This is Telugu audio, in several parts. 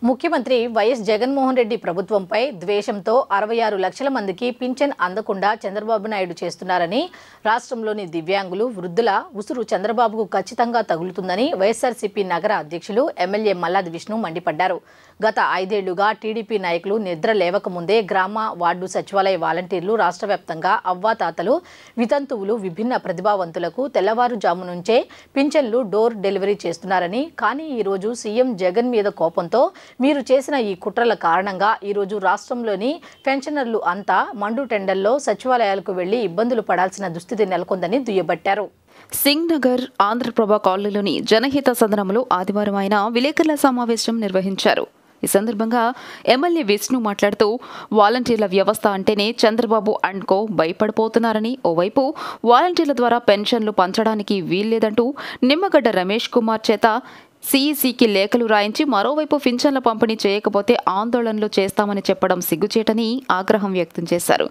ముఖ్యమంత్రి వైఎస్ జగన్మోహన్ రెడ్డి ప్రభుత్వంపై ద్వేషంతో 66 లక్షల మందికి పింఛన్ అందకుండా చంద్రబాబు నాయుడు చేస్తున్నారని, రాష్ట్రంలోని దివ్యాంగులు, వృద్ధుల ఉసురు చంద్రబాబుకు ఖచ్చితంగా తగులుతుందని వైఎస్ఆర్సీపీ నగర అధ్యక్షులు ఎమ్మెల్యే మల్లాది విష్ణు మండిపడ్డారు. గత 5 ఏళ్లుగా టీడీపీ నాయకులు నిద్ర లేవకముందే గ్రామ, వార్డు సచివాలయ వాలంటీర్లు రాష్ట్ర వ్యాప్తంగా అవ్వాతాతలు, వితంతువులు, విభిన్న ప్రతిభావంతులకు తెల్లవారుజాము నుంచే పింఛన్లు డోర్ డెలివరీ చేస్తున్నారని, కానీ ఈరోజు సీఎం జగన్ మీద కోపంతో మీరు చేసిన ఈ కుట్రల కారణంగా ఈరోజు రాష్ట్రంలోని పెన్షనర్లు అంతా మండు టెండర్లో సచివాలయాలకు వెళ్లి ఇబ్బందులు పడాల్సిన దుస్థితి నెలకొందని దుయ్యబట్టారు. సింగ్ నగర్ ఆంధ్రప్రభ కాలనీలోని జనహిత సదనంలో ఆదివారం ఆయన విలేకరుల సమావేశం నిర్వహించారు. ఈ సందర్భంగా ఎమ్మెల్యే విష్ణు మాట్లాడుతూ, వాలంటీర్ల వ్యవస్థ అంటేనే చంద్రబాబు అండ్ కో భయపడిపోతున్నారని, ఓవైపు వాలంటీర్ల ద్వారా పెన్షన్లు పంచడానికి వీల్లేదంటూ నిమ్మగడ్డ రమేష్ కుమార్ చేత సీఈసీకి లేఖలు రాయించి, మరోవైపు పింఛన్ల పంపిణీ చేయకపోతే ఆందోళనలు చేస్తామని చెప్పడం సిగ్గుచేటని ఆగ్రహం వ్యక్తం చేశారు.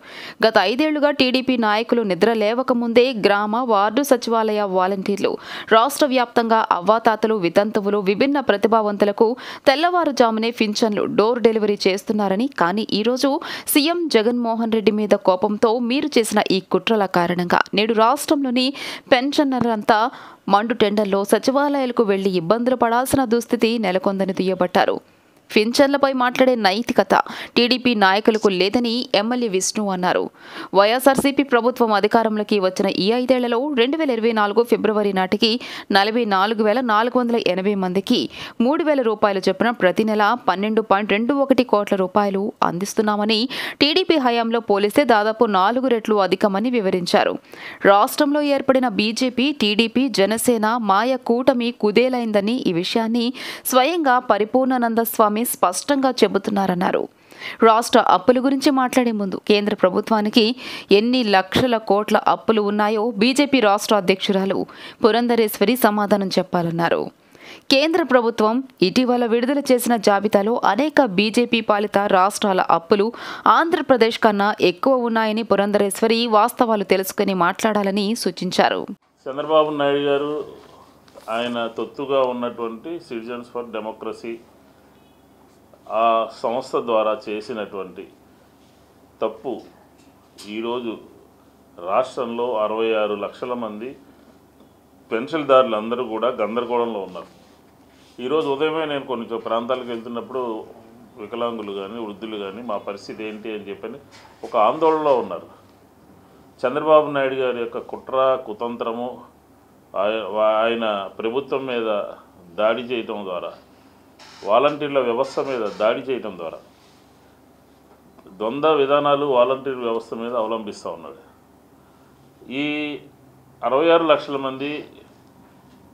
గత 5 ఏళ్లుగా టీడీపీ నాయకులు నిద్ర లేవకముందే గ్రామ, వార్డు సచివాలయ వాలంటీర్లు రాష్ట్ర వ్యాప్తంగా అవ్వాతాతలు, వితంతువులు, విభిన్న ప్రతిభావంతులకు తెల్లవారుజామునే పింఛన్లు డోర్ డెలివరీ చేస్తున్నారని, కానీ ఈరోజు సీఎం జగన్మోహన్ రెడ్డి మీద కోపంతో మీరు చేసిన ఈ కుట్రల కారణంగా నేడు రాష్ట్రంలోని పెన్షనర్లంతా మండు టెండర్లో సచివాలయాలకు వెళ్లి ఇబ్బందులు పడాల్సిన దుస్థితి నెలకొందని దుయ్యబట్టారు. పింఛన్లపై మాట్లాడే నైతికత టీడీపీ నాయకులకు లేదని ఎమ్మెల్యే విష్ణు అన్నారు. వైఎస్ఆర్సీపీ ప్రభుత్వం అధికారంలోకి వచ్చిన ఈ 5 ఏళ్లలో 2024 ఫిబ్రవరి నాటికి 44,480 మందికి 3,000 రూపాయలు చొప్పున ప్రతి నెల 12.21 కోట్ల రూపాయలు అందిస్తున్నామని, టీడీపీ హయాంలో పోలిస్తే దాదాపు 4 రెట్లు అధికమని వివరించారు. రాష్ట్రంలో ఏర్పడిన బీజేపీ, టీడీపీ, జనసేన మాయ కూటమి కుదేలైందని, ఈ విషయాన్ని స్వయంగా పరిపూర్ణానంద స్వామి స్పష్టంగా చెబుతున్నారన్నారు. రాష్ట్ర అప్పుల గురించి మాట్లాడే ముందు కేంద్ర ప్రభుత్వానికి ఎన్ని లక్షల కోట్ల అప్పులు ఉన్నాయో బీజేపీ రాష్ట్ర అధ్యక్షురాలు పురంధరేశ్వరి సమాధానం చెప్పాలన్నారు. కేంద్ర ప్రభుత్వం ఇటీవల విడుదల చేసిన జాబితాలో అనేక బీజేపీ పాలిత రాష్ట్రాల అప్పులు ఆంధ్రప్రదేశ్ కన్నా ఎక్కువ ఉన్నాయని పురంధరేశ్వరి వాస్తవాలు తెలుసుకుని మాట్లాడాలని సూచించారు. చంద్రబాబు నాయుడు గారు ఆయన తొత్తుగా ఉన్నటువంటి సిటిజన్స్ ఫర్ డెమోక్రసీ ఆ సంస్థ ద్వారా చేసినటువంటి తప్పు ఈరోజు రాష్ట్రంలో 66 లక్షల మంది పెన్షన్దారులు అందరూ కూడా గందరగోళంలో ఉన్నారు. ఈరోజు ఉదయమే నేను కొన్ని ప్రాంతాలకు వెళ్తున్నప్పుడు వికలాంగులు కానీ, వృద్ధులు కానీ మా పరిస్థితి ఏంటి అని చెప్పని ఒక ఆందోళనలో ఉన్నారు. చంద్రబాబు నాయుడు గారి యొక్క కుట్ర, కుతంత్రము, ఆయన ప్రభుత్వం మీద దాడి చేయటం ద్వారా, వాలంటీర్ల వ్యవస్థ మీద దాడి చేయటం ద్వారా ద్వంద్వ విధానాలు వాలంటీర్ వ్యవస్థ మీద అవలంబిస్తూ ఉన్నాడు. ఈ 66 లక్షల మంది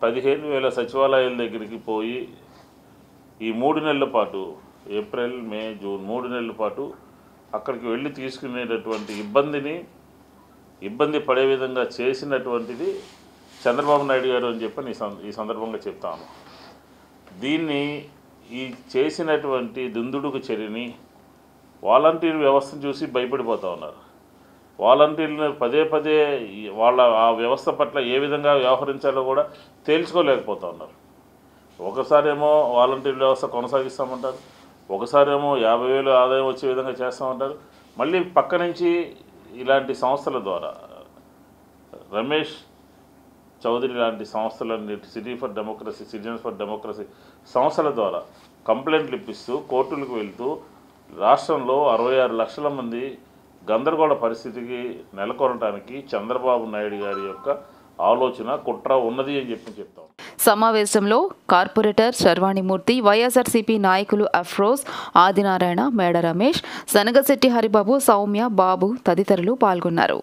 15,000 సచివాలయాల దగ్గరికి పోయి ఈ 3 నెలల పాటు, ఏప్రిల్, మే, జూన్ 3 నెలల పాటు అక్కడికి వెళ్ళి తీసుకునేటటువంటి ఇబ్బంది పడే విధంగా చేసినటువంటిది చంద్రబాబు నాయుడు గారు అని చెప్పని ఈ సందర్భంగా చెప్తాను. దీన్ని ఈ చేసినటువంటి దుందుడుకు చర్యని వాలంటీర్ వ్యవస్థను చూసి భయపడిపోతూ ఉన్నారు. వాలంటీర్లను పదే వాళ్ళ ఆ వ్యవస్థ పట్ల ఏ విధంగా వ్యవహరించాలో కూడా తేల్చుకోలేకపోతూ ఉన్నారు. ఒకసారేమో వాలంటీర్ వ్యవస్థ కొనసాగిస్తామంటారు, ఒకసారేమో 50,000 ఆదాయం వచ్చే విధంగా చేస్తామంటారు. మళ్ళీ పక్క నుంచి ఇలాంటి సంస్థల ద్వారా రమేష్ చౌదరి లాంటి సంస్థలన్నీ సిటిజన్స్ ఫర్ డెమోక్రసీ సంస్థల ద్వారా కంప్లైంట్లు ఇప్పిస్తూ కోర్టులకు వెళ్తూ రాష్ట్రంలో 66 లక్షల మంది గందరగోళ పరిస్థితికి నెలకొనడానికి చంద్రబాబు నాయుడు గారి యొక్క ఆలోచన, కుట్ర ఉన్నది అని చెప్తాం. సమావేశంలో కార్పొరేటర్ శర్వాణిమూర్తి, వైఎస్ఆర్సీపీ నాయకులు అఫ్రోజ్, ఆదినారాయణ, మేడ రమేష్, సనగశెట్టి హరిబాబు, సౌమ్య, బాబు తదితరులు పాల్గొన్నారు.